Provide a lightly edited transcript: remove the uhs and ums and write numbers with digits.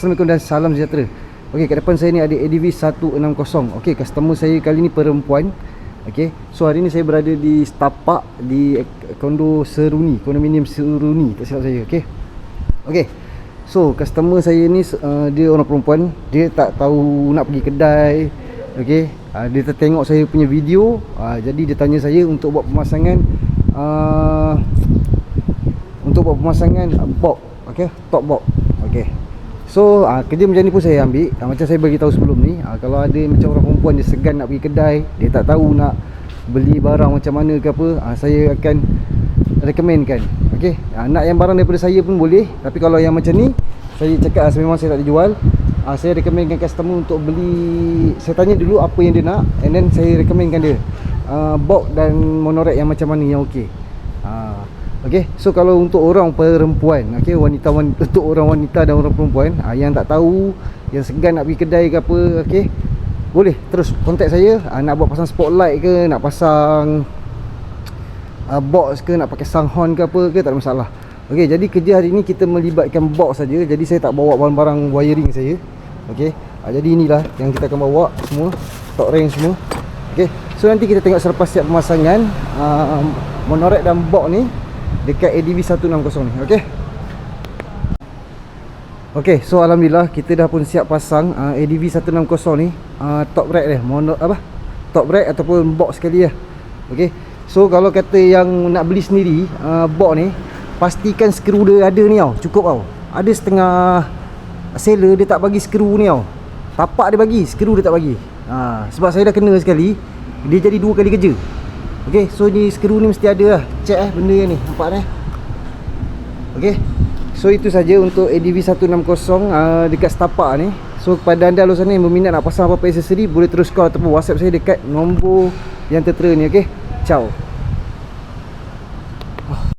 Assalamualaikum dan salam sejahtera. Okey, kat depan saya ni ada ADV 160. Okey, customer saya kali ni perempuan. Okey, so hari ni saya berada di Setapak di kondo Seruni, kondominium Seruni, tak silap saya. Okey. Okey. So, customer saya ni dia orang perempuan, dia tak tahu nak pergi kedai. Okey, dia tertengok saya punya video, jadi dia tanya saya untuk buat pemasangan box, okey, top box. Okey. So kerja macam ni pun saya ambil. Macam saya bagi tahu sebelum ni, kalau ada macam orang perempuan dia segan nak pergi kedai, dia tak tahu nak beli barang macam mana ke apa, saya akan recommendkan. Okey, nak yang barang daripada saya pun boleh, tapi kalau yang macam ni saya cakap memang saya tak dijual. Saya recommendkan customer untuk beli. Saya tanya dulu apa yang dia nak, and then saya recommendkan dia box dan monorack yang macam mana yang okey. Okey, so kalau untuk orang perempuan, okey, untuk orang wanita dan orang perempuan yang tak tahu, yang segan nak pergi kedai ke apa, okey, boleh terus kontak saya. Nak buat pasang spotlight ke, nak pasang box ke, nak pakai sound horn ke apa ke, tak ada masalah. Okey, jadi kerja hari ni kita melibatkan box saja. Jadi saya tak bawa barang-barang wiring saya. Okey, jadi inilah yang kita akan bawa semua, top range semua. Okey, so nanti kita tengok selepas siap pemasangan monorack dan box ni dekat ADV 160 ni. Okey. Okey, so alhamdulillah kita dah pun siap pasang ADV 160 ni, top rack dia, top rack ataupun box sekali lah. Okey. So kalau kata yang nak beli sendiri box ni, pastikan skru dia ada ni tau, cukup tau. Ada setengah seller dia tak bagi skru ni tau. Tapak dia bagi, skru dia tak bagi. Sebab saya dah kena sekali, dia jadi 2 kali kerja. Okey, so ni skru ni mesti ada lah. Cek benda yang ni, nampak ni. Okey. So itu saja untuk ADV 160 dekat Setapak ni. So kepada anda luar sana yang berminat nak pasang apa-apa aksesori, boleh terus call ataupun WhatsApp saya dekat nombor yang tertera ni. Okey. Ciao.